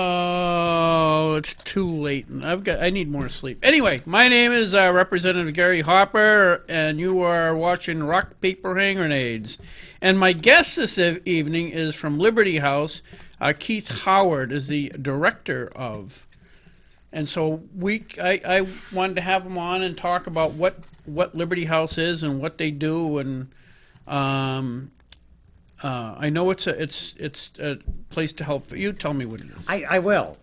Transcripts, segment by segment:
Oh, it's too late. I need more sleep. Anyway, my name is Representative Gary Hopper, and you are watching Rock, Paper, Hand Grenades. And my guest this evening is from Liberty House. Keith Howard is the director of. And so I wanted to have him on and talk about what Liberty House is and what they do, and I know it's a place to help. You tell me what it is. I will.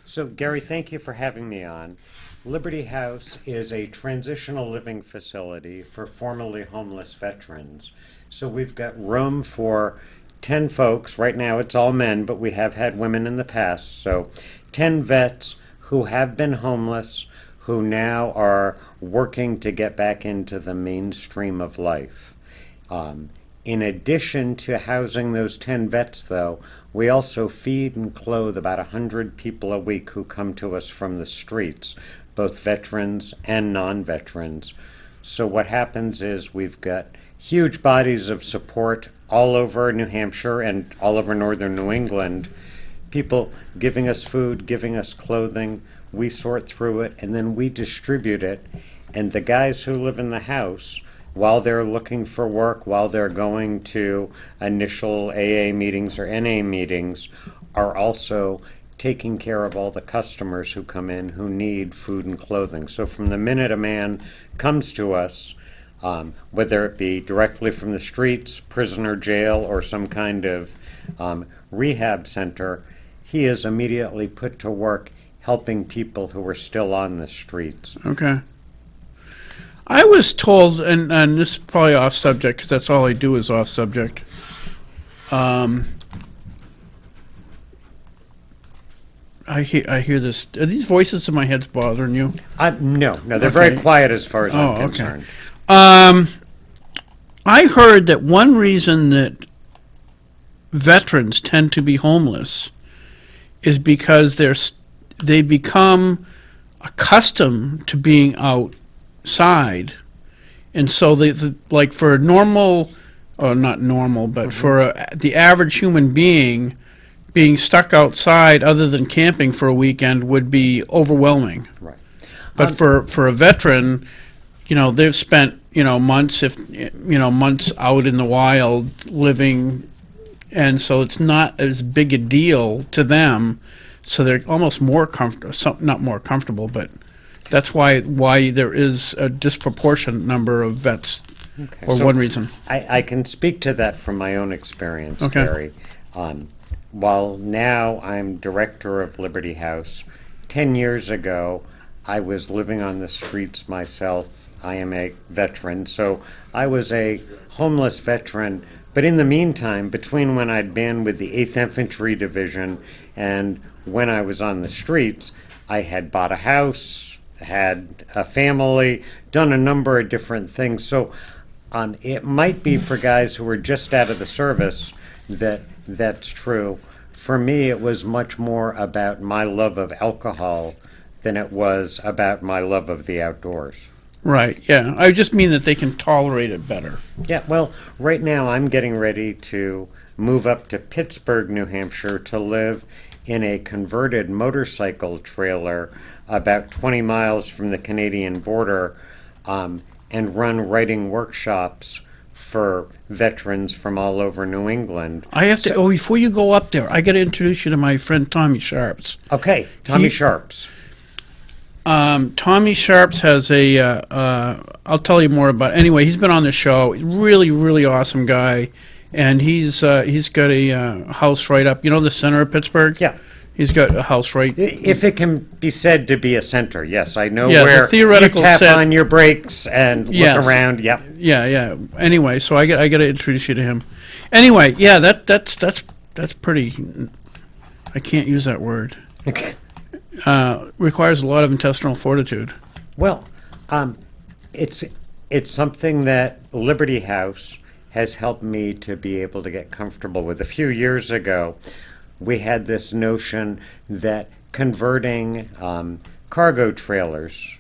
So, Gary, thank you for having me on. Liberty House is a transitional living facility for formerly homeless veterans. So we've got room for 10 folks. Right now it's all men, but we have had women in the past. So 10 vets who have been homeless, who now are working to get back into the mainstream of life. In addition to housing those 10 vets, though, we also feed and clothe about 100 people a week who come to us from the streets, both veterans and non-veterans. So what happens is we've got huge bodies of support all over New Hampshire and all over northern New England, people giving us food, giving us clothing. We sort through it, and then we distribute it. And the guys who live in the house, while they're looking for work, while they're going to initial AA meetings or NA meetings, are also taking care of all the customers who come in who need food and clothing. So from the minute a man comes to us, whether it be directly from the streets, prison or jail, or some kind of rehab center, he is immediately put to work helping people who are still on the streets. Okay. I was told, and this is probably off subject because that's all I do is off subject. I hear this. Are these voices in my head bothering you? No, they're very quiet as far as I'm concerned. I heard that one reason that veterans tend to be homeless is because they become accustomed to being outside, and so like for a normal, or not normal, but for the average human being stuck outside other than camping for a weekend would be overwhelming. Right. But for a veteran, they've spent months months out in the wild living, and so it's not as big a deal to them. So they're almost more comfortable, not more comfortable, but that's why there is a disproportionate number of vets, so one reason. I can speak to that from my own experience, Okay. Gary. While now I'm director of Liberty House, 10 years ago I was living on the streets myself. I am a veteran, so I was a homeless veteran. But in the meantime, between when I'd been with the 8th Infantry Division and when I was on the streets, I had bought a house, had a family, done a number of different things. So it might be for guys who were just out of the service that's true. For me, it was much more about my love of alcohol than it was about my love of the outdoors. Right, yeah. I just mean that they can tolerate it better. Yeah, well, right now I'm getting ready to move up to Pittsburgh, New Hampshire to live in a converted motorcycle trailer about 20 miles from the Canadian border and run writing workshops for veterans from all over New England. I have to, before you go up there, I got to introduce you to my friend Tommy Sharps. Okay, Tommy Sharps. Tommy Sharps has I'll tell you more about it. Anyway, he's been on the show. Really, really awesome guy. And he's got a house right up, the center of Pittsburgh? Yeah. He's got a house right. If it can be said to be a center, yes. I know Yeah, the where you tap on your brakes and Yes. look around. Yep. Yeah. Anyway, so I got to introduce you to him. Anyway, yeah, that's pretty. I can't use that word. Okay. Requires a lot of intestinal fortitude. Well, it's something that Liberty House has helped me to be able to get comfortable with. A few years ago, we had this notion that converting cargo trailers,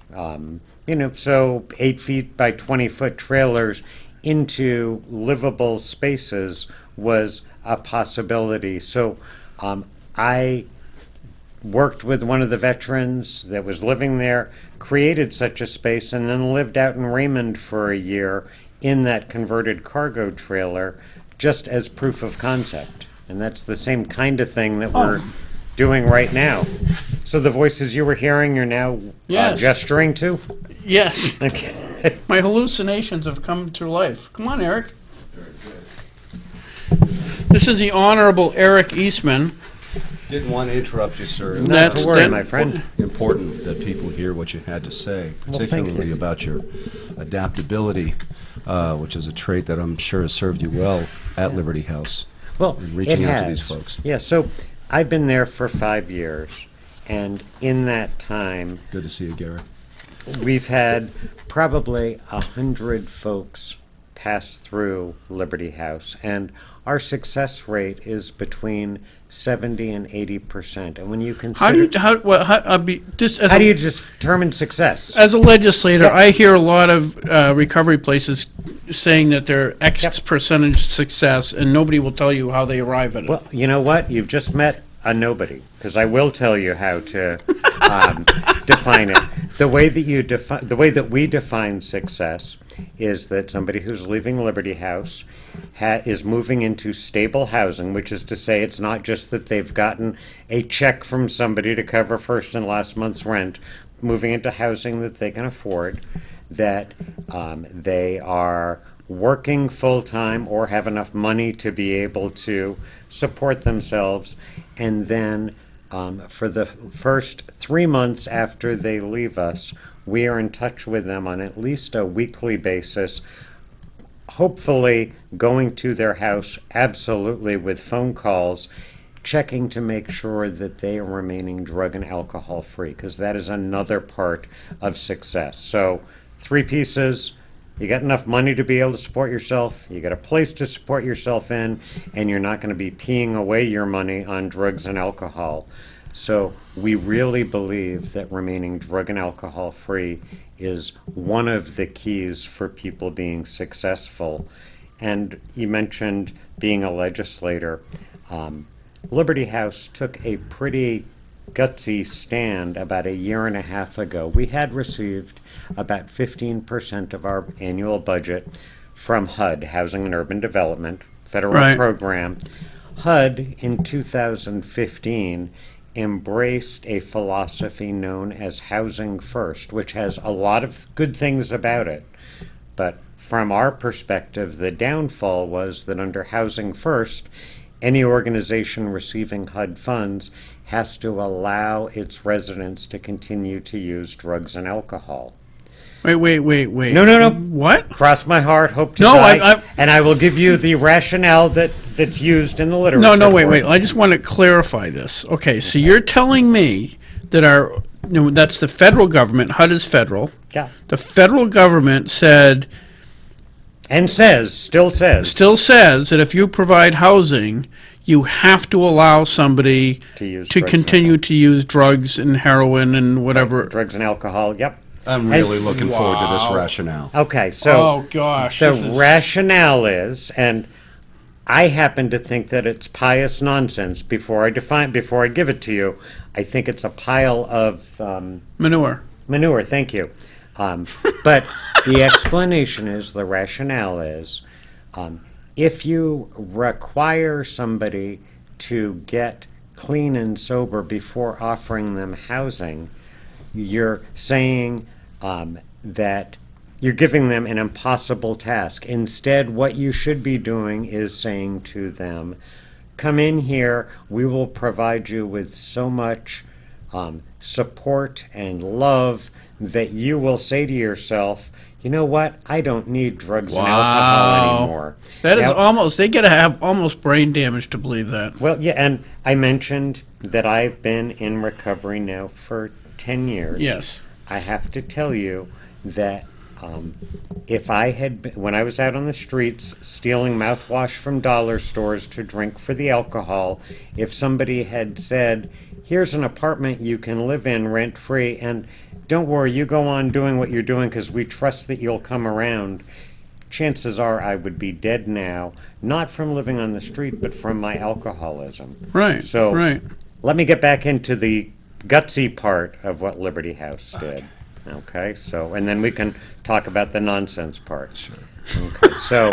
so 8 feet by 20 foot trailers into livable spaces was a possibility. So I worked with one of the veterans that was living there, created such a space, and then lived out in Raymond for a year in that converted cargo trailer just as proof of concept. And that's the same kind of thing that we're doing right now. So the voices you were hearing, you're now Yes. gesturing to? Yes. Okay. My hallucinations have come to life. Come on, Eric. This is the Honorable Eric Eastman. Didn't want to interrupt you, sir. Not That's to worry, that- my friend. Important that people hear what you had to say, Well, thank particularly you. about your adaptability, which is a trait that I'm sure has served you well at Liberty House. Well, And reaching it out has. to these folks. Yeah, so I've been there for 5 years, and in that time, Good to see you, Gary. we've had probably 100 folks pass through Liberty House, and our success rate is between 70 and 80%. And when you consider, How do you, how, well, how, I'll be, just as how a, do you determine success? as a legislator, Yep. I hear a lot of recovery places saying that they're X Yep. percentage success, and nobody will tell you how they arrive at it. Well, you know what? You've just met a nobody, because I will tell you how to define it. The way that we define success is that somebody who's leaving Liberty House is moving into stable housing, which is to say it's not just that they've gotten a check from somebody to cover first and last month's rent, moving into housing that they can afford, that they are working full-time or have enough money to be able to support themselves, and then for the first 3 months after they leave us, we are in touch with them on at least a weekly basis, hopefully going to their house absolutely with phone calls, checking to make sure that they are remaining drug and alcohol free, because that is another part of success. So 3 pieces: you got enough money to be able to support yourself, you got a place to support yourself in, and you're not going to be peeing away your money on drugs and alcohol. So we really believe that remaining drug and alcohol free is one of the keys for people being successful. And you mentioned being a legislator. Liberty House took a pretty gutsy stand about a year and a half ago. We had received about 15% of our annual budget from HUD, Housing and Urban Development, federal Right. program. HUD in 2015 embraced a philosophy known as Housing First, which has a lot of good things about it. But from our perspective, the downfall was that under Housing First, any organization receiving HUD funds has to allow its residents to continue to use drugs and alcohol. Wait. No. What? Cross my heart, hope to No, die, I- and I will give you the rationale that's used in the literature. No, wait. for it. I just want to clarify this. Okay, so you're telling me that that's the federal government, HUD is federal. Yeah. The federal government And still says that if you provide housing, you have to allow somebody to use to drugs and continue to use drugs and heroin and whatever. drugs and alcohol. Yep. I'm really looking forward to this Wow. rationale. Okay, so Oh, gosh. the this is- rationale is, and I happen to think that it's pious nonsense. Before I give it to you, I think it's a pile of Manure. manure. Thank you. But the explanation is, the rationale is, if you require somebody to get clean and sober before offering them housing, you're saying that you're giving them an impossible task. Instead, what you should be doing is saying to them, come in here, we will provide you with so much support and love that you will say to yourself, you know what, I don't need drugs and alcohol anymore. That is Now- almost, they got to have almost brain damage to believe that. Well, yeah, and I mentioned that I've been in recovery now for 10 years. Yes. I have to tell you that if I had been, when I was out on the streets stealing mouthwash from dollar stores to drink for the alcohol, if somebody had said, here's an apartment you can live in rent-free, and don't worry, you go on doing what you're doing because we trust that you'll come around, chances are I would be dead now, not from living on the street, but from my alcoholism. Right. So right. let me get back into the gutsy part of what Liberty House did. Okay, so, and then we can talk about the nonsense part. Sure. Okay, so,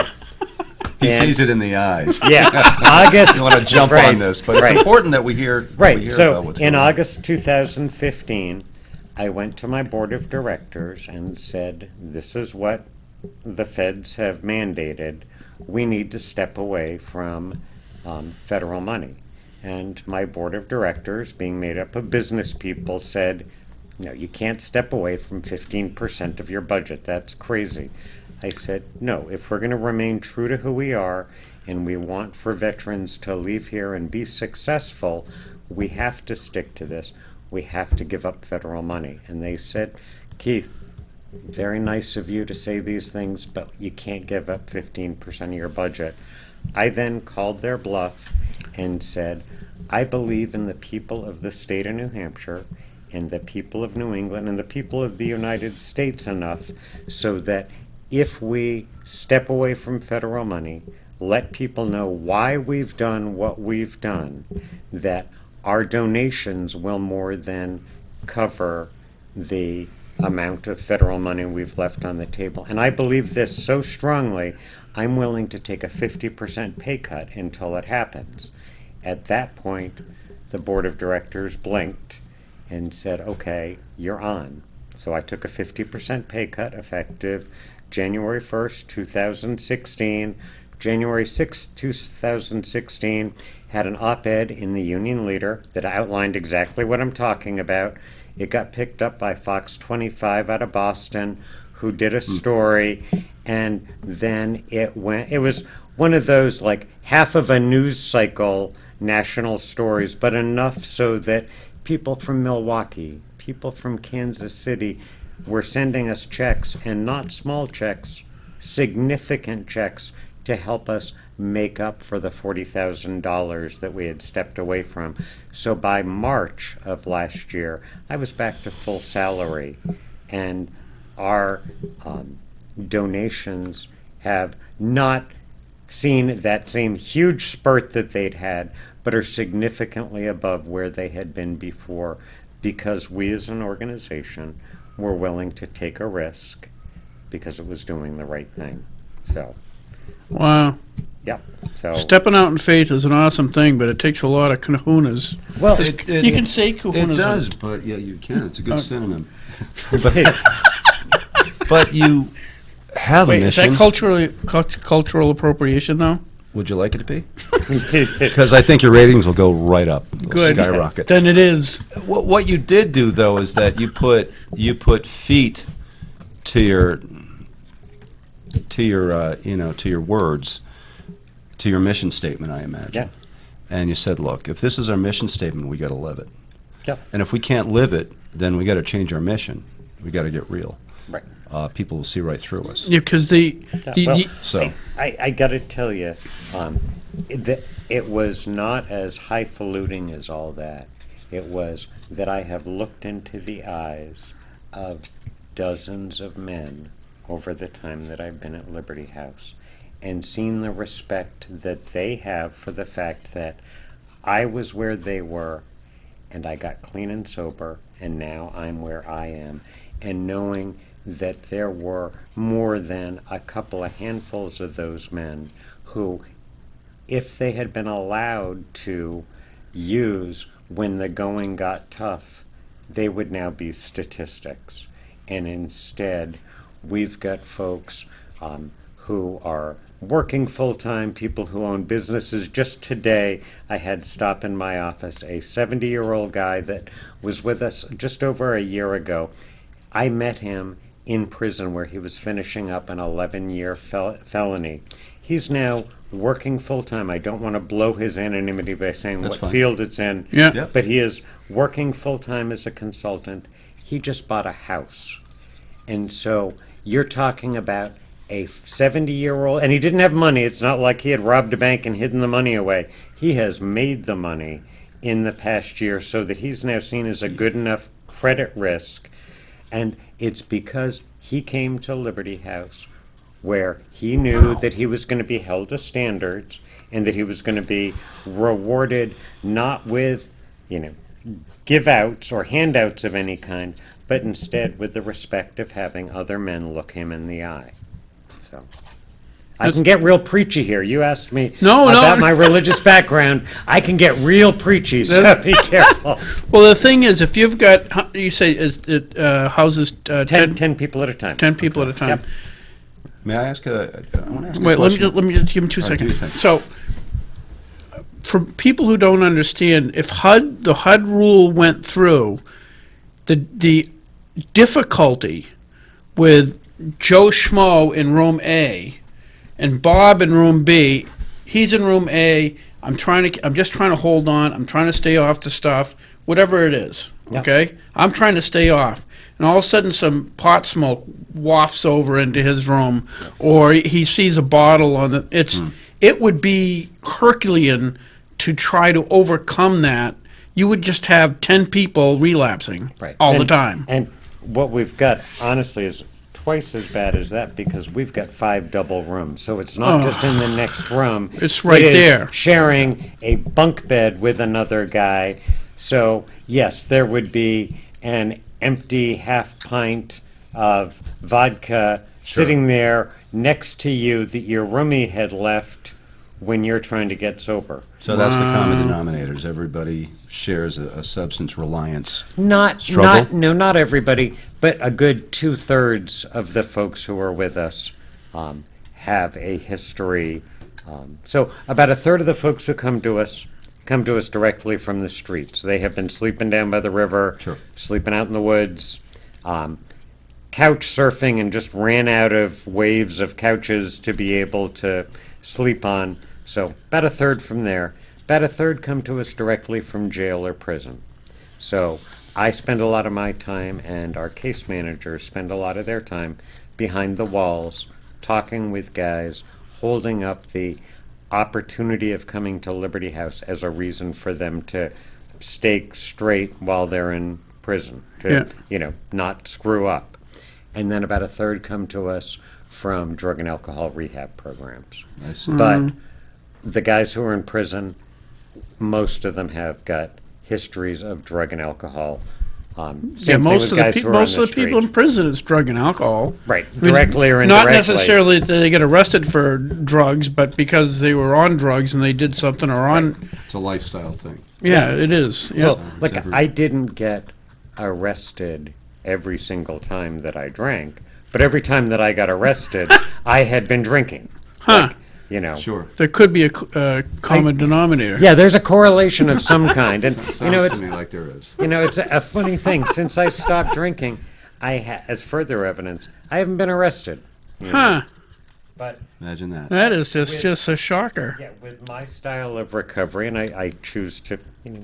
He and- sees it in the eyes. yeah, August. You want to jump right, on this, but it's right. important that we hear, Right. So about what's in going on. August 2015, I went to my board of directors and said, this is what the feds have mandated. We need to step away from federal money. And my board of directors, being made up of business people, said, no, you can't step away from 15% of your budget. That's crazy. I said, no, if we're going to remain true to who we are and we want for veterans to leave here and be successful, we have to stick to this. We have to give up federal money. And they said, Keith, very nice of you to say these things, but you can't give up 15% of your budget. I then called their bluff and said, I believe in the people of the state of New Hampshire and the people of New England and the people of the United States enough so that if we step away from federal money, let people know why we've done what we've done, that our donations will more than cover the amount of federal money we've left on the table. And I believe this so strongly, I'm willing to take a 50% pay cut until it happens. At that point, the board of directors blinked and said, okay, you're on. So I took a 50% pay cut effective January 1st, 2016. January 6th, 2016, had an op-ed in the Union Leader that outlined exactly what I'm talking about. It got picked up by Fox 25 out of Boston, who did a story, and then it was one of those like half of a news cycle national stories, but enough so that people from Milwaukee, people from Kansas City were sending us checks, and not small checks, significant checks, to help us make up for the $40,000 that we had stepped away from. So by March of last year, I was back to full salary, and our donations have not seen that same huge spurt that they'd had, but are significantly above where they had been before, because we as an organization were willing to take a risk because it was doing the right thing. So, Wow. yep. So, Stepping out in faith is an awesome thing, but it takes a lot of kahunas. well, You can say kahunas. It does, on- but yeah, you can. It's a good Oh. synonym. But you have Wait, a is mission. that cultural appropriation, though? Would you like it to be? Because I think your ratings will go right up. They'll Good. skyrocket. Then it is. What you did do though is that you put feet to your to your words, to your mission statement, I imagine. Yeah. And you said, look, if this is our mission statement, we got to live it. Yep. And if we can't live it, then we got to change our mission. We got to get real. Right. People will see right through us. Yeah, because well, So I got to tell you, it was not as highfalutin as all that. It was that I have looked into the eyes of dozens of men over the time that I've been at Liberty House and seen the respect that they have for the fact that I was where they were and I got clean and sober, and now I'm where I am. And knowing that there were more than a couple of handfuls of those men who, if they had been allowed to use when the going got tough, they would now be statistics. And instead, we've got folks who are working full-time, people who own businesses. Just today, I had stop in my office a 70-year-old guy that was with us just over a year ago. I met him in prison where he was finishing up an 11-year felony. He's now working full-time. I don't want to blow his anonymity by saying That's what fine. field it's in, Yeah. Yep. but he is working full-time as a consultant. He just bought a house. And so you're talking about a 70-year-old, and he didn't have money. It's not like he had robbed a bank and hidden the money away. He has made the money in the past year so that he's now seen as a good enough credit risk. And it's because he came to Liberty House where he knew that he was going to be held to standards and that he was going to be rewarded not with give outs or handouts of any kind, but instead with the respect of having other men look him in the eye. So I can get real preachy here. You asked me about my religious background. I can get real preachy, so be careful. Well, the thing is, if you've got, you say it houses 10 people at a time. 10 people at a time. Yep. May I ask I want to ask Wait, a question. let me just give him 2 All right, seconds. 2 seconds. So, for people who don't understand, if the HUD rule went through, the difficulty with Joe Schmo in room A and Bob in room B, he's in room A, I'm just trying to hold on, I'm trying to stay off the stuff, whatever it is, Yeah. okay? I'm trying to stay off. And all of a sudden some pot smoke wafts over into his room, or he sees a bottle on the, it would be Herculean to try to overcome that. You would just have 10 people relapsing Right. all the time. And what we've got, honestly, is twice as bad as that because we've got 5 double rooms. So it's not just in the next room. It's right It is there. sharing a bunk bed with another guy. So, yes, there would be an empty half pint of vodka sitting there next to you that your roomie had left when you're trying to get sober. So that's the common denominators. Everybody shares a substance reliance. Not everybody, but a good 2/3 of the folks who are with us have a history. So about 1/3 of the folks who come to us directly from the streets. They have been sleeping down by the river, Sure. sleeping out in the woods, couch surfing, and just ran out of waves of couches to be able to sleep on. So about 1/3 from there. About 1/3 come to us directly from jail or prison. So I spend a lot of my time, and our case managers spend a lot of their time behind the walls, talking with guys, holding up the opportunity of coming to Liberty House as a reason for them to stay straight while they're in prison, to not screw up. And then about 1/3 come to us from drug and alcohol rehab programs. I see. But the guys who are in prison, most of them have got histories of drug and alcohol. Same thing with guys who are on most of the people in street. prison is drug and alcohol. Right, I mean, directly or indirectly. Not necessarily that they get arrested for drugs, but because they were on drugs and they did something or on. It's a lifestyle thing. Yeah, it is. Yeah. Well, It's like every- I didn't get arrested every single time that I drank, but every time that I got arrested, I had been drinking. Huh. Sure. There could be a common denominator. Yeah, there's a correlation of some kind, and Sounds it's to me like there is. it's a funny thing. Since I stopped drinking, as further evidence, I haven't been arrested. Huh. But Imagine that. That is just a shocker. yeah, with my style of recovery, and I choose to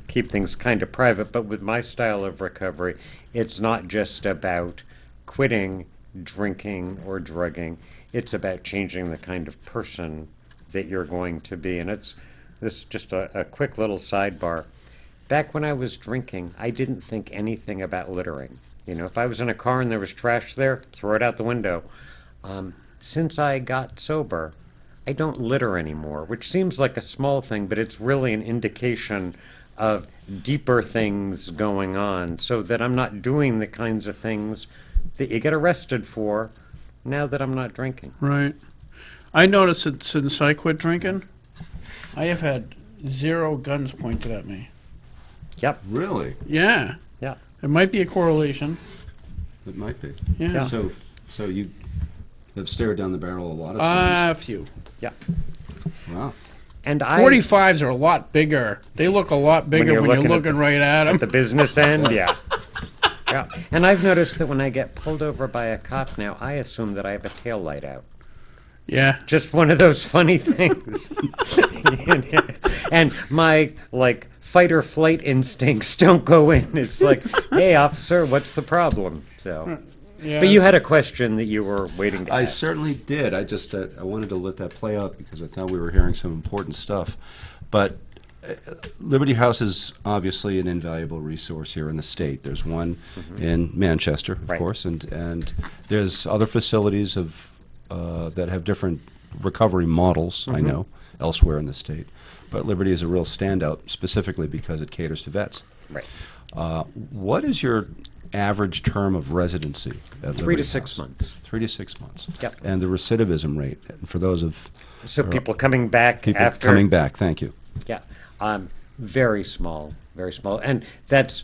keep things kind of private, but with my style of recovery, it's not just about quitting drinking or drugging. It's about changing the kind of person that you're going to be. And this is just a quick little sidebar. Back when I was drinking, I didn't think anything about littering. If I was in a car and there was trash there, throw it out the window. Since I got sober, I don't litter anymore, which seems like a small thing, but it's really an indication of deeper things going on, so that I'm not doing the kinds of things that you get arrested for now that I'm not drinking. Right. I noticed that since I quit drinking, I have had 0 guns pointed at me. Yep. Really? Yeah. Yeah. There might be a correlation. It might be. Yeah. So you have stared down the barrel a lot of times. A few. Yeah. Wow. And 45s are a lot bigger. They look a lot bigger you're when you're looking at looking right at them. at the business end, yeah. Yeah. And I've noticed that when I get pulled over by a cop now, I assume that I have a tail light out. Yeah. Just one of those funny things. And my fight or flight instincts don't go in. It's like, hey officer, what's the problem? So Yeah. but you had a question that you were waiting to I ask. certainly did. I just I wanted to let that play out because I thought we were hearing some important stuff. But Liberty House is obviously an invaluable resource here in the state. There's one in Manchester, of Right. course, and there's other facilities that have different recovery models, I know, elsewhere in the state. But Liberty is a real standout, specifically because it caters to vets. Right. What is your average term of residency at 3 Liberty to 6 House? months. 3 to 6 months. Yep. And the recidivism rate, for those of So people coming back people after coming back, thank you. Yeah, very small, very small, and that's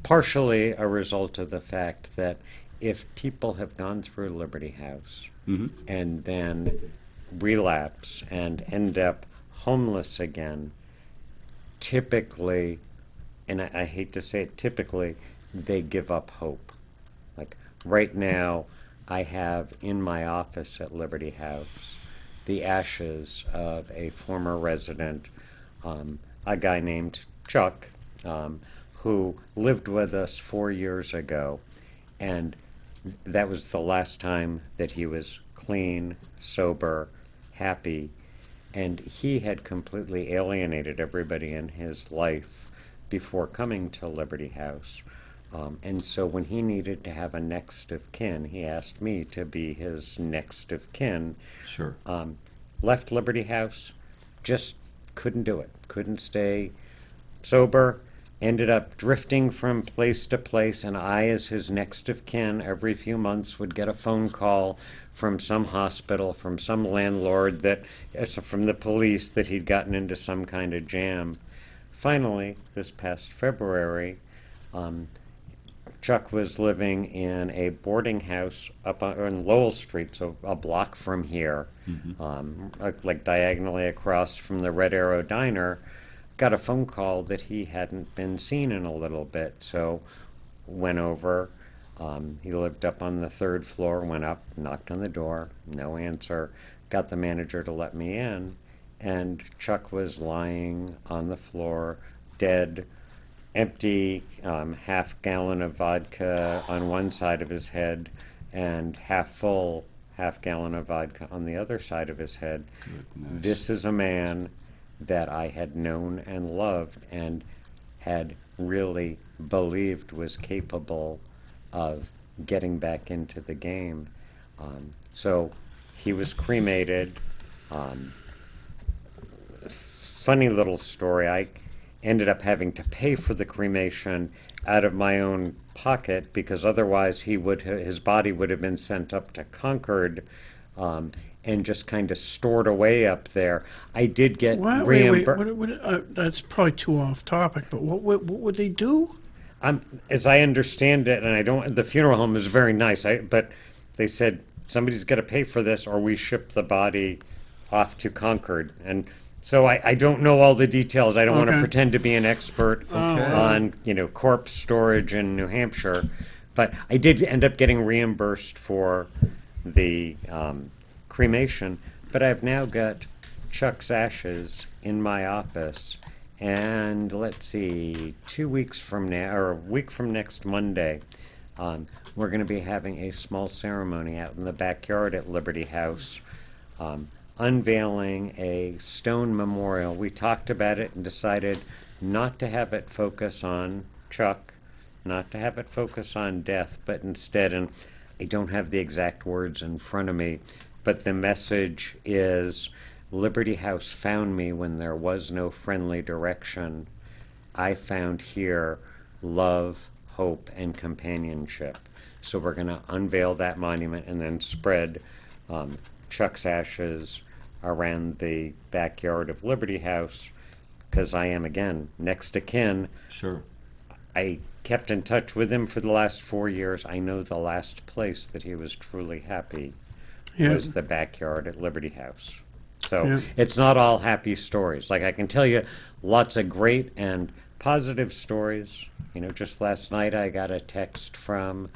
partially a result of the fact that if people have gone through Liberty House and then relapse and end up homeless again, typically, and I hate to say it, typically, they give up hope. Like right now, I have in my office at Liberty House the ashes of a former resident, a guy named Chuck, who lived with us 4 years ago, and that was the last time that he was clean, sober, happy, and he had completely alienated everybody in his life before coming to Liberty House. And so when he needed to have a next of kin, he asked me to be his next of kin. Sure. Left Liberty House, just couldn't do it. Couldn't stay sober. Ended up drifting from place to place, and I, as his next of kin, every few months would get a phone call from some hospital, from some landlord, from the police, that he'd gotten into some kind of jam. Finally, this past February, Chuck was living in a boarding house up on Lowell Street, so a block from here, like diagonally across from the Red Arrow Diner. Got a phone call that he hadn't been seen in a little bit, so went over. He lived up on the 3rd floor, went up, knocked on the door, no answer, got the manager to let me in, and Chuck was lying on the floor, dead, empty, half-gallon of vodka on one side of his head, and half-full half-gallon of vodka on the other side of his head. Goodness. This is a man that I had known and loved and had really believed was capable of getting back into the game. So he was cremated. Funny little story. I ended up having to pay for the cremation out of my own pocket because otherwise his body would have been sent up to Concord and just kind of stored away up there. I did get Wait, reimbursed. that's probably too off topic, but what would they do? As I understand it, and I don't. The funeral home is very nice. But they said somebody's got to pay for this, or we ship the body off to Concord. And so I don't know all the details. I don't want to Okay. pretend to be an expert on corpse storage in New Hampshire, but I did end up getting reimbursed for the cremation. But I've now got Chuck's ashes in my office. And let's see, 2 weeks from now, or a week from next Monday, we're going to be having a small ceremony out in the backyard at Liberty House, unveiling a stone memorial. We talked about it and decided not to have it focus on Chuck, not to have it focus on death, but instead, and I don't have the exact words in front of me, but the message is, Liberty House found me when there was no friendly direction. I found here love, hope, and companionship. So we're going to unveil that monument and then spread Chuck's ashes around the backyard of Liberty House, because I am, again, next of kin. Sure. I kept in touch with him for the last 4 years. I know the last place that he was truly happy was the backyard at Liberty House. So it's not all happy stories. Like, I can tell you lots of great and positive stories. Just last night I got a text from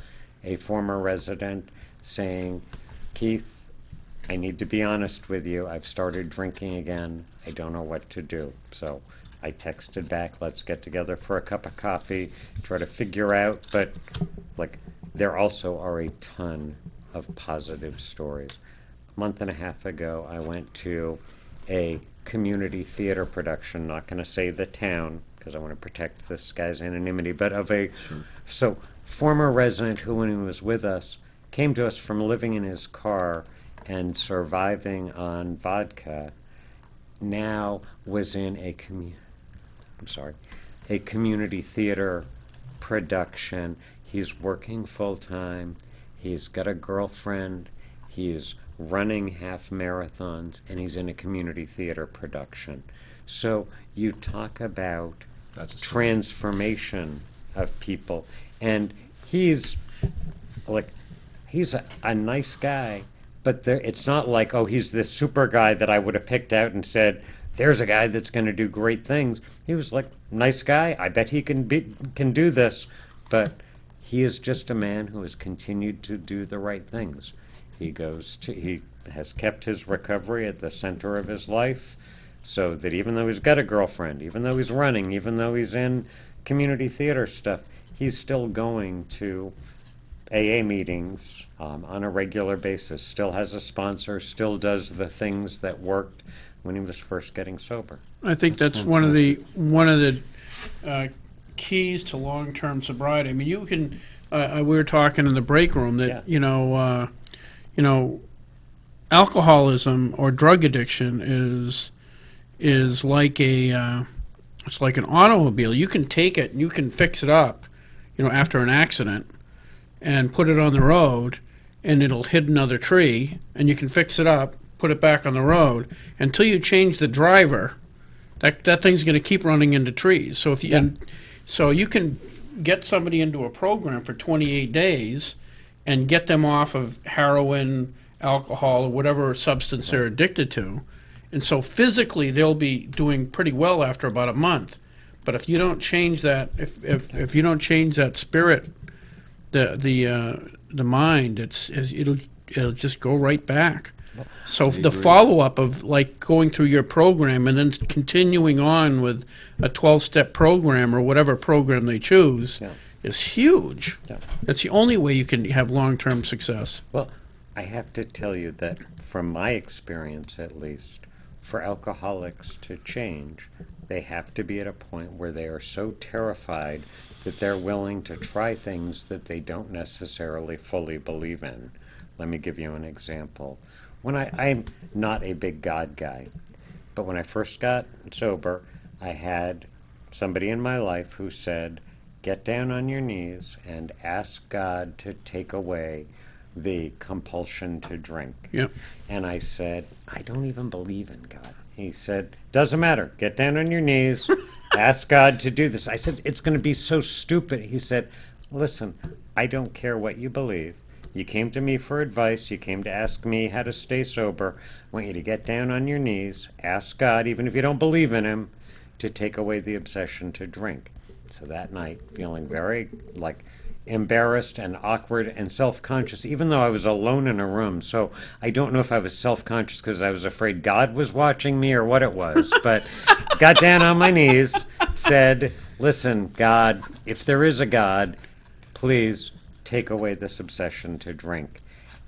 a former resident saying, Keith, I need to be honest with you. I've started drinking again. I don't know what to do. So I texted back, let's get together for a cup of coffee, try to figure out. But, there also are a ton of positive stories. Month and a half ago, I went to a community theater production, not going to say the town, because I want to protect this guy's anonymity, but so former resident who, when he was with us, came to us from living in his car and surviving on vodka, now was in a community theater production. He's working full-time. He's got a girlfriend. He's running half marathons, and he's in a community theater production. So you talk about That's a transformation of people, and he's like, he's a nice guy, but it's not like, oh, he's this super guy that I would have picked out and said, there's a guy that's going to do great things. He was like, nice guy. I bet he can do this, but he is just a man who has continued to do the right things. He has kept his recovery at the center of his life, so that even though he's got a girlfriend, even though he's running, even though he's in community theater stuff, he's still going to AA meetings on a regular basis, still has a sponsor, still does the things that worked when he was first getting sober. I think that's one of the keys to long-term sobriety. I mean, you can. We were talking in the break room that alcoholism or drug addiction is like it's like an automobile. You can take it and you can fix it up, after an accident, and put it on the road, and it'll hit another tree, and you can fix it up, put it back on the road. Until you change the driver, that thing's going to keep running into trees. So so you can get somebody into a program for 28 days and get them off of heroin, alcohol, or whatever substance they're addicted to. And so physically they'll be doing pretty well after about a month. But if you don't change that, if you don't change that spirit, the mind, it'll just go right back. So the follow-up of like going through your program and then continuing on with a 12-step program or whatever program they choose is huge. Yeah. That's the only way you can have long-term success. Well, I have to tell you that from my experience at least, for alcoholics to change, they have to be at a point where they are so terrified that they're willing to try things that they don't necessarily fully believe in. Let me give you an example. When I'm not a big God guy, but when I first got sober, I had somebody in my life who said, get down on your knees and ask God to take away the compulsion to drink. Yep. And I said, I don't even believe in God. He said, doesn't matter. Get down on your knees, ask God to do this. I said, it's going to be so stupid. He said, listen, I don't care what you believe. You came to me for advice. You came to ask me how to stay sober. I want you to get down on your knees, ask God, even if you don't believe in him, to take away the obsession to drink. So that night, feeling very embarrassed and awkward and self-conscious, even though I was alone in a room. So I don't know if I was self-conscious because I was afraid God was watching me or what it was, but got down on my knees, said, listen, God, if there is a God, please take away this obsession to drink.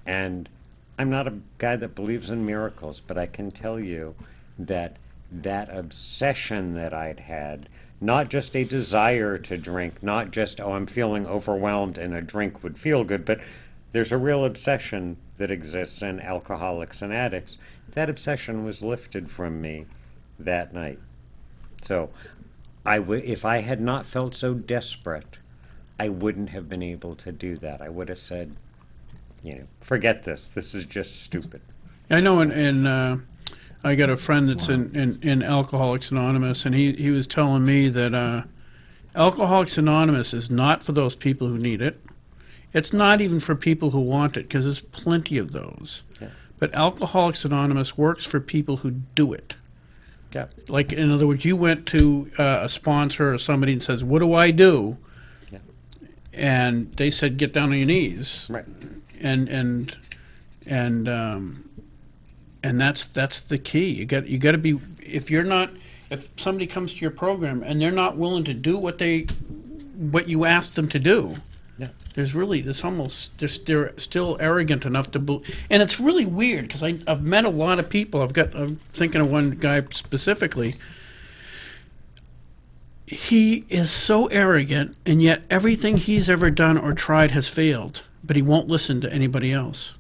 And I'm not a guy that believes in miracles, but I can tell you that obsession that I'd had, not just a desire to drink, not just, oh, I'm feeling overwhelmed and a drink would feel good, but there's a real obsession that exists in alcoholics and addicts. That obsession was lifted from me that night. So if I had not felt so desperate, I wouldn't have been able to do that. I would have said, forget this. This is just stupid. I know, and I got a friend that's in Alcoholics Anonymous, and he was telling me that Alcoholics Anonymous is not for those people who need it. It's not even for people who want it, because there's plenty of those. Yeah. But Alcoholics Anonymous works for people who do it. Yeah. Like, in other words, you went to a sponsor or somebody and says, what do I do? Yeah. And they said, get down on your knees. Right. And that's the key. You got to be, if somebody comes to your program and they're not willing to do what you ask them to do, they're still arrogant enough to believe. And it's really weird because I've met a lot of people. I'm thinking of one guy specifically. He is so arrogant, and yet everything he's ever done or tried has failed, but he won't listen to anybody else.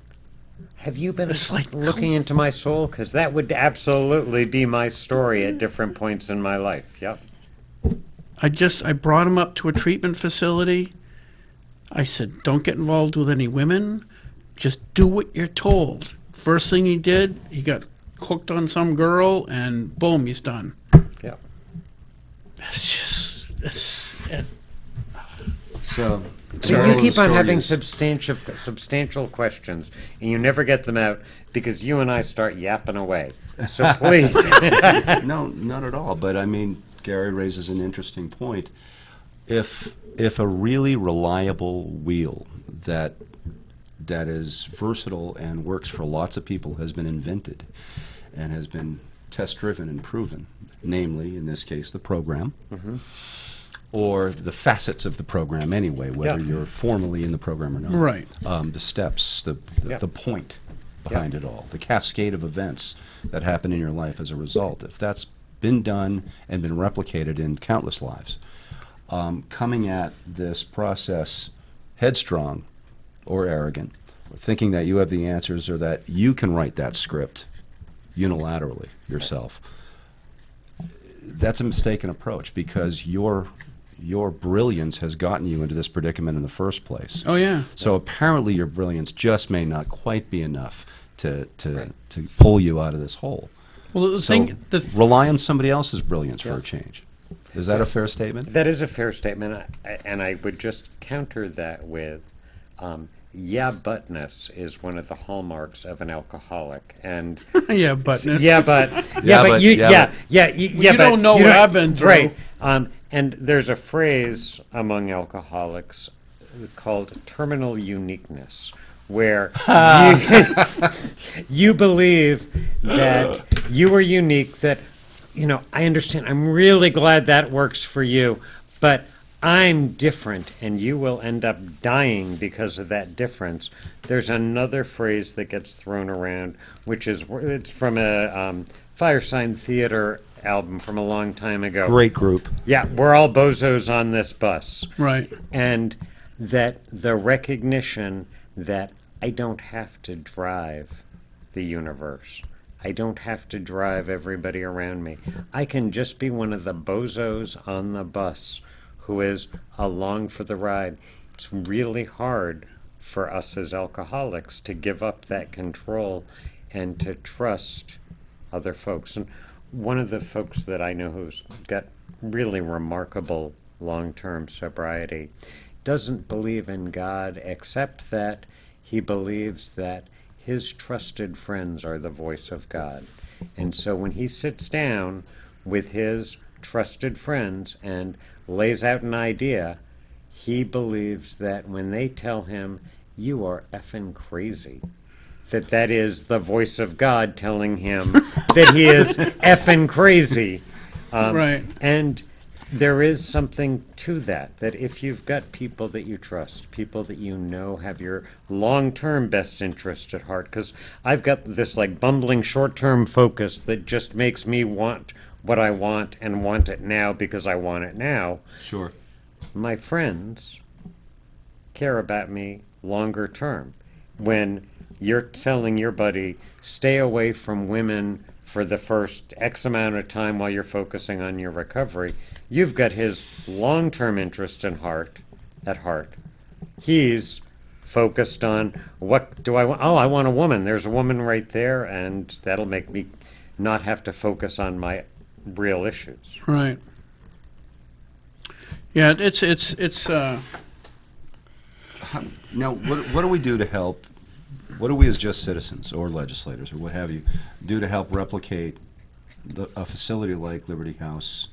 Have you been looking into my soul? Because that would absolutely be my story at different points in my life. Yep. I brought him up to a treatment facility. I said, don't get involved with any women. Just do what you're told. First thing he did, he got hooked on some girl, and boom, he's done. Yeah. So, So moral you of the keep on story having is- substantial questions, and you never get them out because you and I start yapping away. So please. No, not at all. But I mean, Gary raises an interesting point. If a really reliable wheel that is versatile and works for lots of people has been invented and has been test driven and proven, namely in this case the program, or the facets of the program anyway, whether Yeah. you're formally in the program or not. Right. The steps, Yeah. the point behind it all, the cascade of events that happen in your life as a result. If that's been done and been replicated in countless lives, coming at this process headstrong or arrogant, or thinking that you have the answers or that you can write that script unilaterally yourself, that's a mistaken approach because your brilliance has gotten you into this predicament in the first place. Oh, yeah. So apparently your brilliance just may not quite be enough to Right. pull you out of this hole. Well, the So thing, rely on somebody else's brilliance for Yeah. a change. Is that a fair statement? That is a fair statement, and I would just counter that with, yeah, butness is one of the hallmarks of an alcoholic, and yeah, but yeah, but Yeah, but- you, yeah, yeah, but- yeah, yeah, you but don't know you what I've been through. right? And there's a phrase among alcoholics called terminal uniqueness, where you believe that you are unique, that, I understand, I'm really glad that works for you, but I'm different, and you will end up dying because of that difference. There's another phrase that gets thrown around, which is, it's from a Firesign Theater album from a long time ago. Great group. Yeah, we're all bozos on this bus. Right. And that the recognition that I don't have to drive the universe. I don't have to drive everybody around me. I can just be one of the bozos on the bus who is along for the ride. It's really hard for us as alcoholics to give up that control and to trust other folks. And one of the folks that I know who's got really remarkable long-term sobriety doesn't believe in God, except that he believes that his trusted friends are the voice of God. And so when he sits down with his trusted friends and lays out an idea, he believes that when they tell him, you are effing crazy, that is the voice of God telling him that he is effing crazy. Right. And there is something to that if you've got people that you trust, people that you know have your long-term best interest at heart, because I've got this bumbling short-term focus that just makes me want what I want and want it now because I want it now. Sure. My friends care about me longer term. When you're telling your buddy, stay away from women for the first X amount of time while you're focusing on your recovery, you've got his long-term interest at heart. He's focused on, what do I want? Oh, I want a woman. There's a woman right there, and that'll make me not have to focus on my real issues. Right. Yeah, it's Now, what do we do to help? What do we as just citizens or legislators or what have you do to help replicate a facility like Liberty House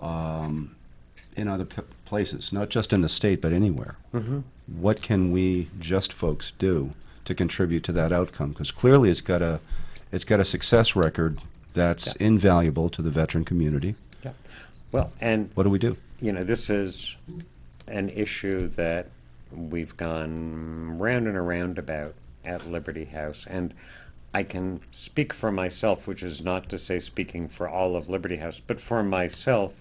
in other places, not just in the state but anywhere? Mm-hmm. What can we just folks do to contribute to that outcome? Because clearly it's got a success record that's invaluable to the veteran community. Yeah. Well, and What do we do? this is an issue that we've gone round and around about at Liberty House, and I can speak for myself, which is not to say speaking for all of Liberty House, but for myself,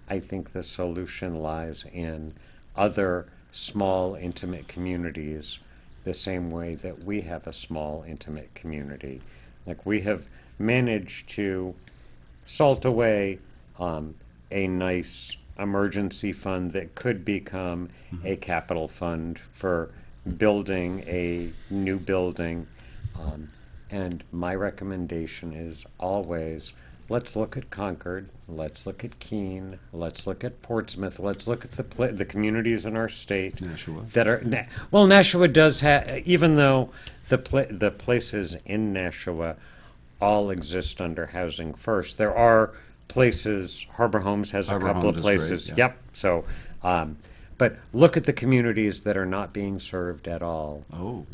I think the solution lies in other small, intimate communities, the same way that we have a small, intimate community. We have managed to salt away a nice emergency fund that could become a capital fund for building a new building. And my recommendation is always, let's look at Concord, let's look at Keene, let's look at Portsmouth, let's look at the communities in our state Nashua. that are well, Nashua does have, even though the places in Nashua all exist under Housing First. There are places. Harbor Homes has Harbor a couple of Homes is great, places. yeah. Yep. So, but look at the communities that are not being served at all. Oh,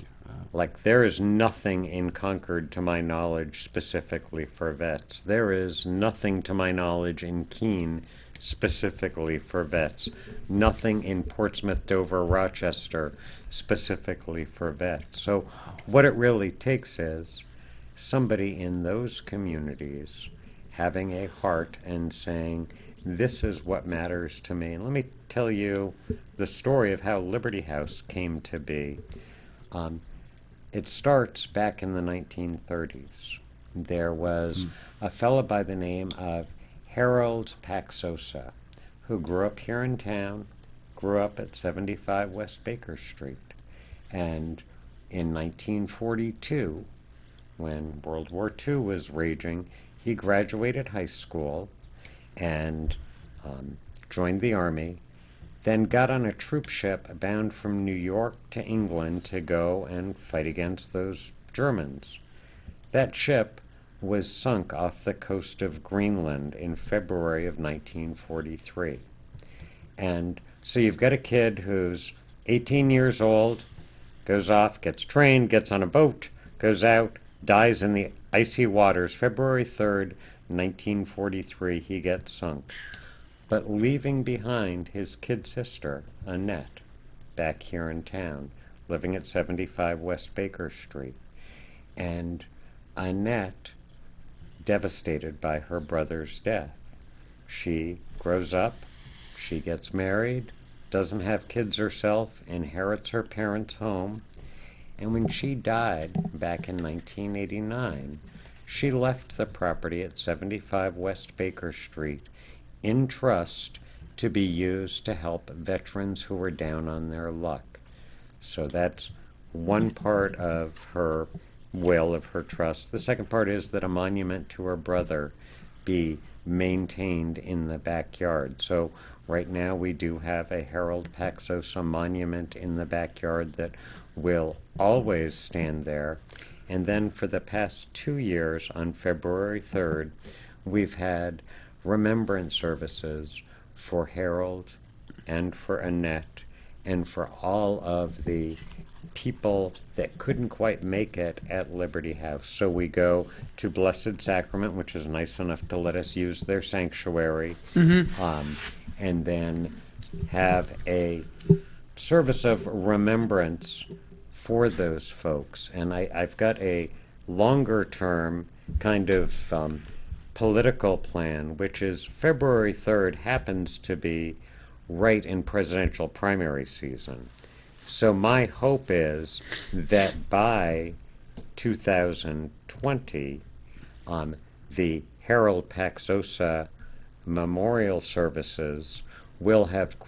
Like, there is nothing in Concord, to my knowledge, specifically for vets. There is nothing, to my knowledge, in Keene specifically for vets. Nothing in Portsmouth, Dover, Rochester specifically for vets. So what it really takes is somebody in those communities having a heart and saying, this is what matters to me. And let me tell you the story of how Liberty House came to be. It starts back in the 1930s. There was a fellow by the name of Harold Paxosa, who grew up here in town, grew up at 75 West Baker Street. And in 1942, when World War II was raging, he graduated high school and joined the Army, then got on a troop ship bound from New York to England to go and fight against those Germans. That ship was sunk off the coast of Greenland in February of 1943. And so you've got a kid who's 18 years old, goes off, gets trained, gets on a boat, goes out, dies in the icy waters. February 3rd, 1943, he gets sunk. But leaving behind his kid sister, Annette, back here in town, living at 75 West Baker Street. And Annette, devastated by her brother's death, she grows up, she gets married, doesn't have kids herself, inherits her parents' home, and when she died back in 1989, she left the property at 75 West Baker Street in trust to be used to help veterans who were down on their luck. So that's one part of her will, of her trust. The second part is that a monument to her brother be maintained in the backyard. So right now we do have a Harold Paxosa monument in the backyard that will always stand there. And then for the past 2 years, on February 3rd, we've had remembrance services for Harold and for Annette and for all of the people that couldn't quite make it at Liberty House. So we go to Blessed Sacrament, which is nice enough to let us use their sanctuary, and then have a service of remembrance for those folks. And I've got a longer term kind of political plan, which is February 3rd happens to be right in presidential primary season. So my hope is that by 2020, the Harold Paxosa memorial services will have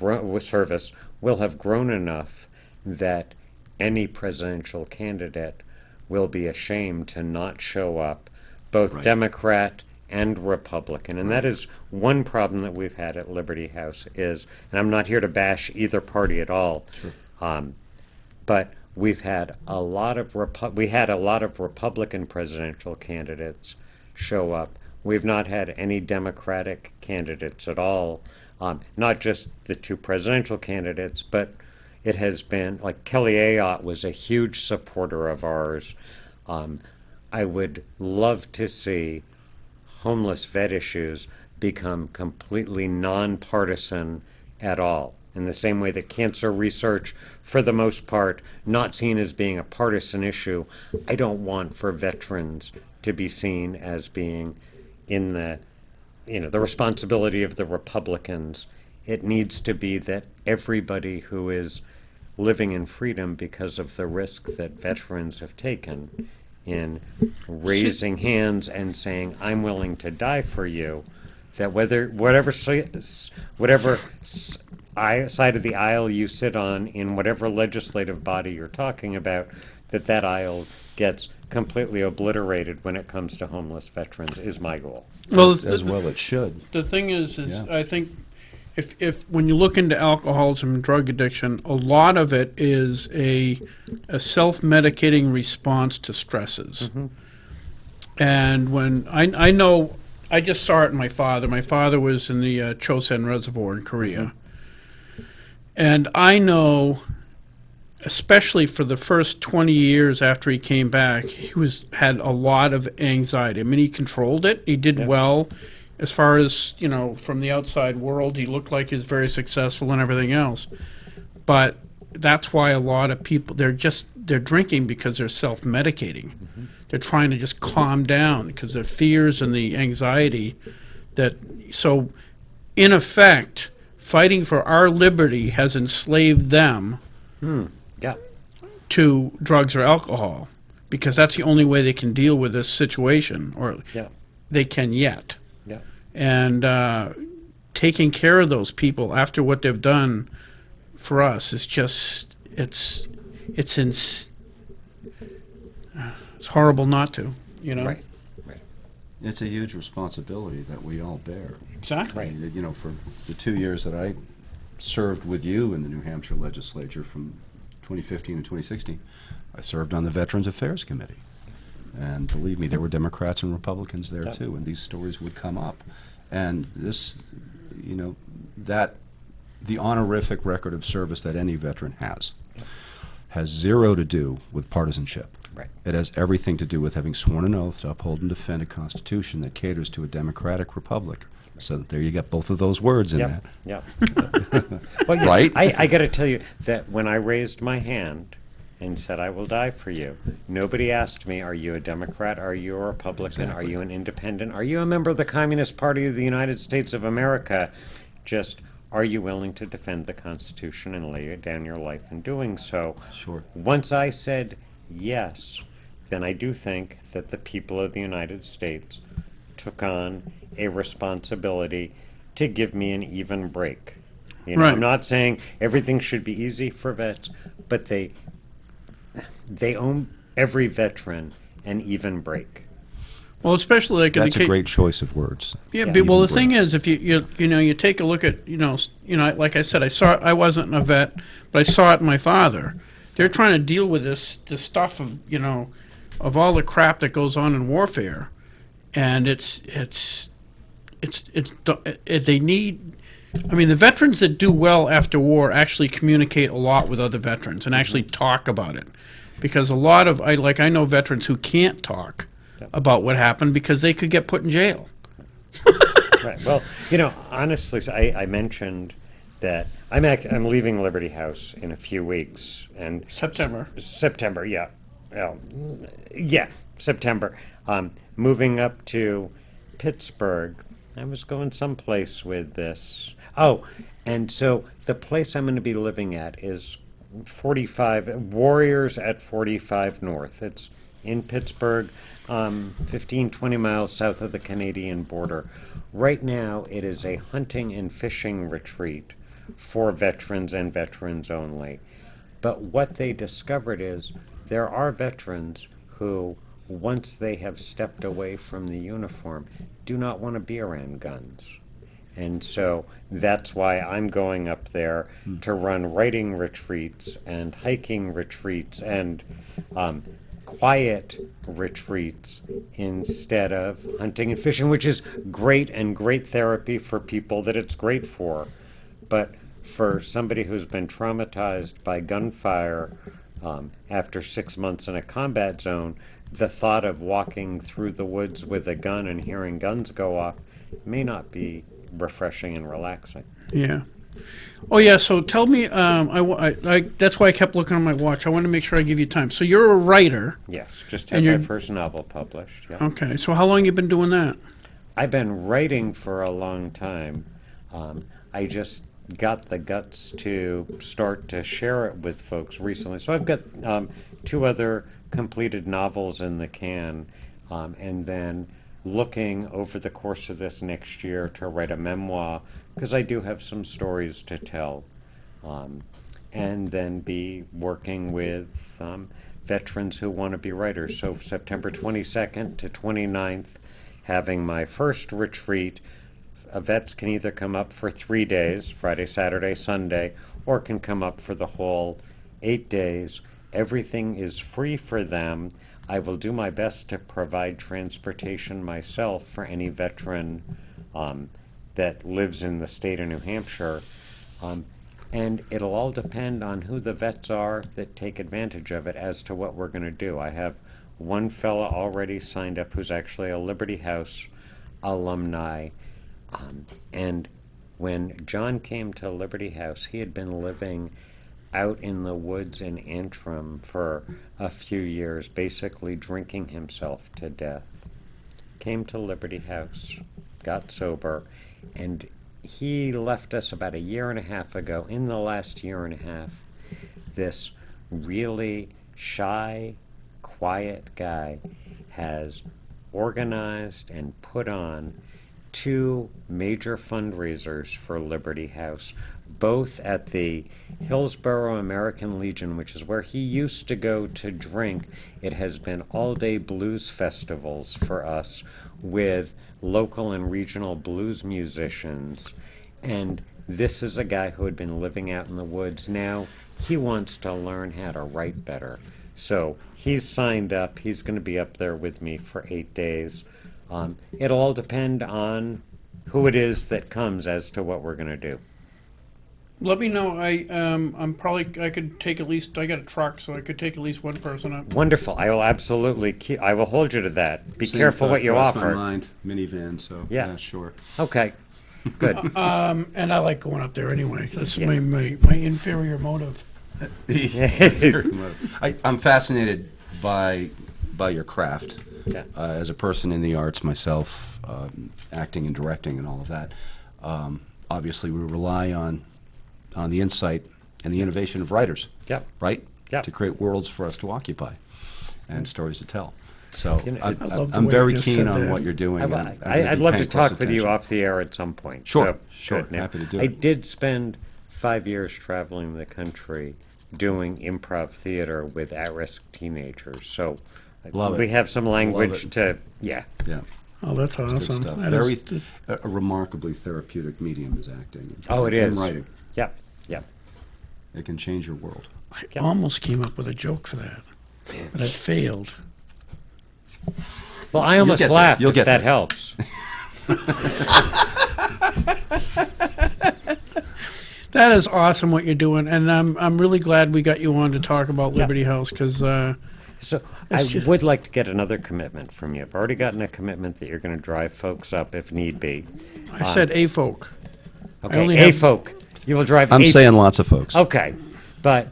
grown enough that any presidential candidate will be ashamed to not show up, both Right. Democrat and Republican. And that is one problem that we've had at Liberty House is, and I'm not here to bash either party at all, but we've had a lot of Republican presidential candidates show up. We've not had any Democratic candidates at all, not just the two presidential candidates, but it has been, like Kelly Ayotte was a huge supporter of ours. I would love to see homeless vet issues become completely nonpartisan at all. In the same way that cancer research, for the most part, not seen as being a partisan issue, I don't want for veterans to be seen as being in the responsibility of the Republicans. It needs to be that everybody who is living in freedom because of the risk that veterans have taken in raising hands and saying, I'm willing to die for you, that side of the aisle you sit on in whatever legislative body you're talking about, that aisle gets completely obliterated when it comes to homeless veterans is my goal. Well, As well it should. the thing is Yeah. I think if when you look into alcoholism and drug addiction, a lot of it is a self-medicating response to stresses. And when I know, I just saw it in my father. My father was in the Chosin Reservoir in Korea. And I know, especially for the first 20 years after he came back, he had a lot of anxiety. I mean, he controlled it. He did well. As far as, from the outside world, he looked like he was very successful and everything else. But that's why a lot of people, they're drinking because they're self-medicating. They're trying to just calm down because their fears and the anxiety so in effect, fighting for our liberty has enslaved them Yeah. to drugs or alcohol, because that's the only way they can deal with this situation, or Yeah. they can yet. Yeah. And taking care of those people after what they've done for us is just it's horrible not to, Right. It's a huge responsibility that we all bear. Exactly. For the 2 years that I served with you in the New Hampshire legislature from 2015 to 2016, I served on the Veterans Affairs Committee. And believe me, there were Democrats and Republicans there too, and these stories would come up. And this, the honorific record of service that any veteran has zero to do with partisanship. Right. It has everything to do with having sworn an oath to uphold and defend a constitution that caters to a democratic republic. So there you get both of those words in that. Yeah. Well, Right? I got to tell you that when I raised my hand and said, I will die for you, nobody asked me, are you a Democrat? Are you a Republican? Exactly. Are you an independent? Are you a member of the Communist Party of the United States of America? Just, are you willing to defend the Constitution and lay down your life in doing so? Sure. Once I said yes, then I do think that the people of the United States took on a responsibility to give me an even break. Right. I'm not saying everything should be easy for vets, but they owe every veteran an even break. Well, especially like in That's the a great choice of words. Yeah, Yeah. but, well, the Even thing is, if you take a look at, like I said, I wasn't a vet, but I saw it in my father. They're trying to deal with this stuff of, of all the crap that goes on in warfare, and they need. I mean, the veterans that do well after war actually communicate a lot with other veterans and actually talk about it, because a lot of I know veterans who can't talk about what happened because they could get put in jail. Right. Well, honestly, so I mentioned that I'm leaving Liberty House in a few weeks, and September. September, yeah, September. Moving up to Pittsburgh. I was going someplace with this. Oh, and so the place I'm going to be living at is 45 Warriors at 45 North. It's in Pittsburgh, 15, 20 miles south of the Canadian border. Right now, it is a hunting and fishing retreat for veterans and veterans only. But what they discovered is there are veterans who, once they have stepped away from the uniform, do not want to be around guns. And so that's why I'm going up there to run writing retreats and hiking retreats and quiet retreats instead of hunting and fishing, which is great and great therapy for people that it's great for. But for somebody who's been traumatized by gunfire after 6 months in a combat zone, the thought of walking through the woods with a gun and hearing guns go off may not be refreshing and relaxing. Yeah. Oh, yeah. So tell me, that's why I kept looking on my watch. I want to make sure I give you time. So you're a writer. Yes, just And had my you're- first novel published. Yeah. Okay. So how long you been doing that? I've been writing for a long time. I just got the guts to start to share it with folks recently. So I've got 2 other completed novels in the can, and then looking over the course of this next year to write a memoir, because I do have some stories to tell, and then be working with veterans who want to be writers. So September 22nd to 29th, having my first retreat. Vets can either come up for 3 days, Friday, Saturday, Sunday, or can come up for the whole 8 days. Everything is free for them. I will do my best to provide transportation myself for any veteran that lives in the state of New Hampshire. And it'll all depend on who the vets are that take advantage of it as to what we're going to do. I have one fella already signed up who's actually a Liberty House alumni. And when John came to Liberty House, he had been living out in the woods in Antrim for a few years, basically drinking himself to death. Came to Liberty House, got sober, and he left us about a year and a half ago. In the last year and a half, this really shy, quiet guy has organized and put on 2 major fundraisers for Liberty House, both at the Hillsborough American Legion, which is where he used to go to drink. It has been all-day blues festivals for us with local and regional blues musicians. And this is a guy who had been living out in the woods. Now he wants to learn how to write better. So he's signed up. He's going to be up there with me for 8 days. It'll all depend on who it is that comes as to what we're going to do. Let me know. I could take at least. I got a truck, so I could take at least one person up. Wonderful. I will absolutely I will hold you to that. Be careful what you Crossed offer. my mind, minivan, so Yeah. yeah, sure. Okay. Good. And I like going up there anyway. That's Yeah. my inferior motive. I'm fascinated by your craft. Yeah. As a person in the arts myself, acting and directing and all of that, obviously we rely on the insight and the innovation of writers, Yep. right? Yep. To create worlds for us to occupy and stories to tell. So You know, I love the I'm way very you just keen said on that. what you're doing. and I'm gonna I'd be love paying to close talk with you attention. off the air at some point. Sure, So, sure. good. Now, Happy to do I it. did spend 5 years traveling the country doing improv theater with at-risk teenagers. So Love we it. have some language it. to, yeah. Yeah, Oh, that's it's good awesome. stuff. That is- A remarkably therapeutic medium is acting. Oh, it and is. writing. Yep, yep. It can change your world. I almost came up with a joke for that, but it failed. Well, I almost get there. laughed You'll if get that there. helps. That is awesome what you're doing, and I'm really glad we got you on to talk about Yeah. Liberty House because So I It's just- would like to get another commitment from you. I've already gotten a commitment that you're going to drive folks up if need be. I said a folk. Okay, only a have- folk. You will drive I'm a saying lots of folks. Okay, but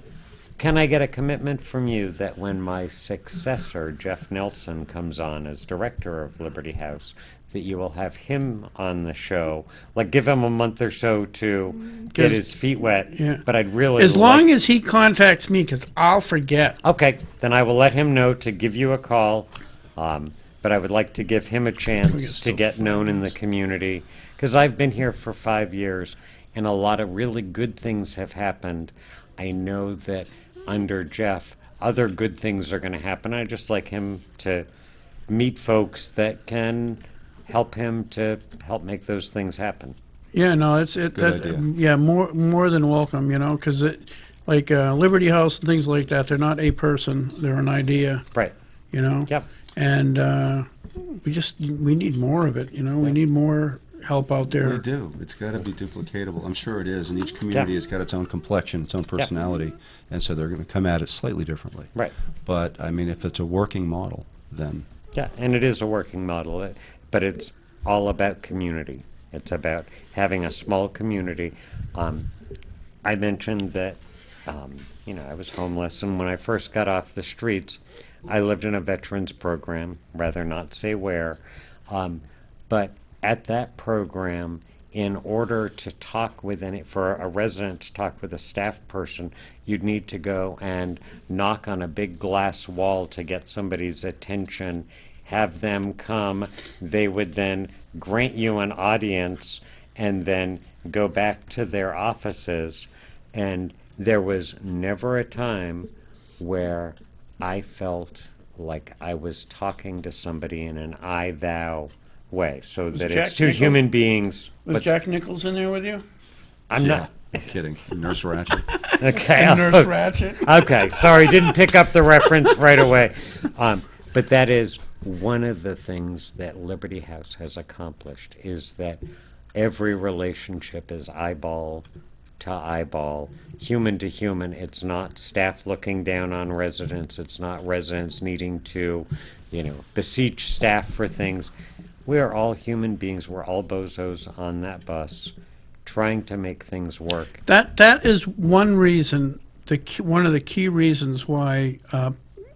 can I get a commitment from you that when my successor, Jeff Nelson, comes on as director of Liberty House, that you will have him on the show? Like, give him a month or so to get Good. his feet wet. Yeah. But I'd really As long as he contacts me, because I'll forget. Okay, then I will let him know to give you a call. But I would like to give him a chance to get known in the community, because I've been here for 5 years, and a lot of really good things have happened. I know that under Jeff, other good things are going to happen. I'd just like him to meet folks that can help him to help make those things happen. Yeah, no, it's Good that. idea. Yeah, more than welcome. Because like Liberty House and things like that, they're not a person; they're an idea. Right. Yep. And we need more of it. We need more help out there. We do. It's got to be duplicatable. I'm sure it is. And each community Yeah. has got its own complexion, its own personality. And so they're going to come at it slightly differently. Right. But, I mean, if it's a working model, then Yeah, and it is a working model, but it's all about community. It's about having a small community. I mentioned that, I was homeless, and when I first got off the streets, I lived in a veterans program, rather not say where, but at that program, in order to talk with for a resident to talk with a staff person, you'd need to go and knock on a big glass wall to get somebody's attention. have them come. They would then grant you an audience and then go back to their offices. And there was never a time where I felt like I was talking to somebody in an I-thou way, so that Jack it's two Nicholson? human beings. Was But Jack Nichols in there with you? I'm Yeah, not. kidding. Nurse Ratched. Okay. And Nurse Ratchet? Okay, sorry, didn't pick up the reference right away. But that is one of the things that Liberty House has accomplished, is that every relationship is eyeball to eyeball, human to human. It's not staff looking down on residents. It's not residents needing to, beseech staff for things. We are all human beings. We're all bozos on that bus, trying to make things work. That is one reason, one of the key reasons why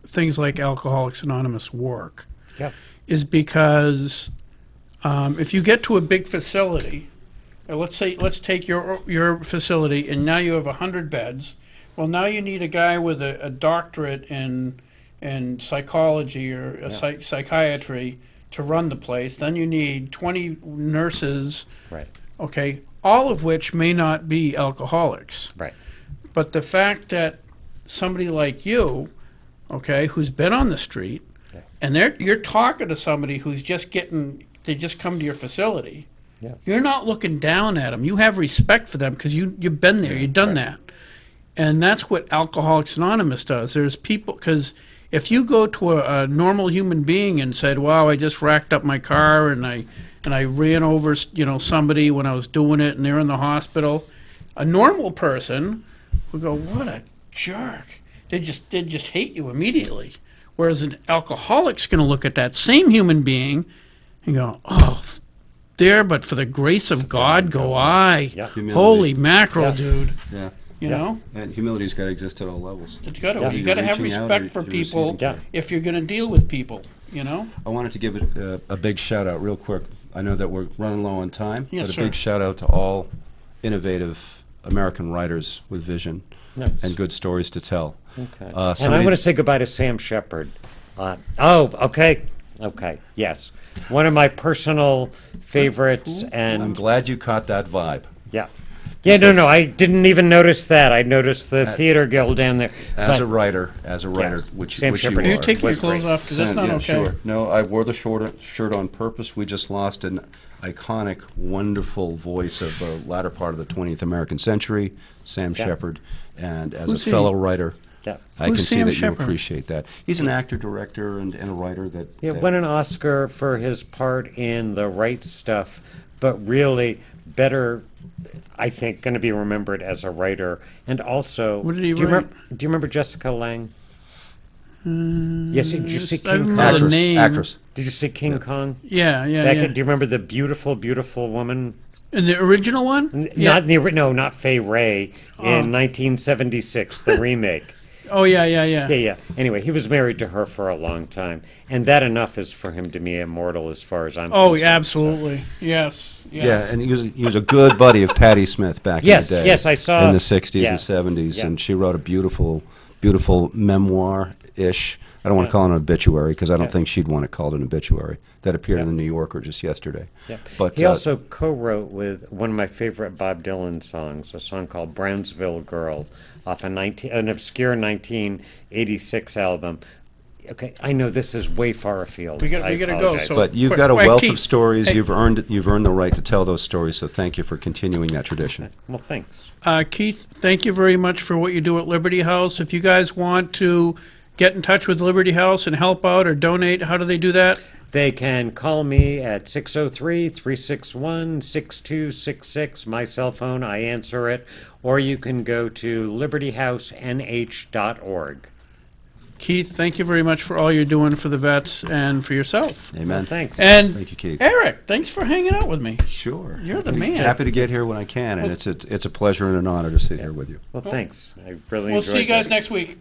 things like Alcoholics Anonymous work, Yep. is because if you get to a big facility, let's take your facility, and now you have 100 beds. Well, now you need a guy with a doctorate in psychology or psychiatry to run the place. Then you need 20 nurses, Right, okay, all of which may not be alcoholics. right. But the fact that somebody like you, okay, who's been on the street, Yeah. and you're talking to somebody who's they just come to your facility. Yeah. You're not looking down at them. You have respect for them because you've been there, you've done that. And that's what Alcoholics Anonymous does. There's people, because if you go to a normal human being and said, wow, I just racked up my car and I ran over somebody when I was doing it and they're in the hospital, a normal person would go, what a jerk. They'd just hate you immediately. Whereas an alcoholic's going to look at that same human being and go, oh, there, but for the grace of God go I. Yeah. Holy mackerel, Yeah. dude. Yeah. You know? And humility's got to exist at all levels. You got to Yeah. you got to have Reaching out, respect for you're people receiving. Yeah. if you're going to deal with people, I wanted to give it a big shout out real quick. I know that we're running low on time, Yes, but a sir. big shout out to all innovative American writers with vision Nice. and good stories to tell. Okay. And I somebody- want to say goodbye to Sam Shepard. Okay. Okay, yes. One of my personal favorites, I'm and glad you caught that vibe. yeah. Yeah, no, I didn't even notice that. I noticed the theater guild down there. As But- a writer, which Sam you Shepard are. You take your was clothes great. off because that's Sam, not yeah, okay. Sure. No, I wore the shirt on purpose. We just lost an iconic, wonderful voice of the latter part of the 20th American century, Sam Yeah. Shepard. And as Who's a he? fellow writer, Yeah. I Who's can see Sam that Shepard? you appreciate that. He's an actor, director, and a writer that. Yeah, that- won an Oscar for his part in The Right Stuff, but really better, I think, going to be remembered as a writer. And also, What did he do you write? do you remember Jessica Lange? Yes, did you see I King remember Kong? the actress, name. actress. Did you see King Kong? Yeah, yeah, Back yeah. do you remember the beautiful, beautiful woman? In the original one? Not Fay Ray in 1976, the remake. Oh, yeah, yeah, yeah. Yeah. Anyway, he was married to her for a long time, and that enough is for him to be immortal, as far as I'm Oh, concerned. yeah, absolutely. Yes, yes. Yeah, and he was a good buddy of Patti Smith back Yes, in the day. yes, I saw- in the 60s yeah, and 70s, yeah. and she wrote a beautiful memoir-ish. I don't want to call it an obituary because I don't Yeah. think she'd want it called an obituary. That appeared in Yeah. the New Yorker just yesterday. Yeah. But He also co-wrote with one of my favorite Bob Dylan songs, a song called Brownsville Girl, off an obscure 1986 album. Okay, I know this is way far afield. We gotta I go, apologize. so- But you've Quick, got a quick, wealth Keith. of stories. Hey. You've earned the right to tell those stories. So thank you for continuing that tradition. Well, thanks. Keith, thank you very much for what you do at Liberty House. If you guys want to get in touch with Liberty House and help out or donate, how do they do that? They can call me at 603-361-6266, my cell phone. I answer it. Or you can go to libertyhousenh.org. Keith, thank you very much for all you're doing for the vets and for yourself. Amen. Thanks. And Thank you, Keith. Eric, thanks for hanging out with me. Sure. You're the man. Happy to get here when I can, and it's a pleasure and an honor to sit here with you. Well, thanks. I really We'll enjoyed see you guys this. next week.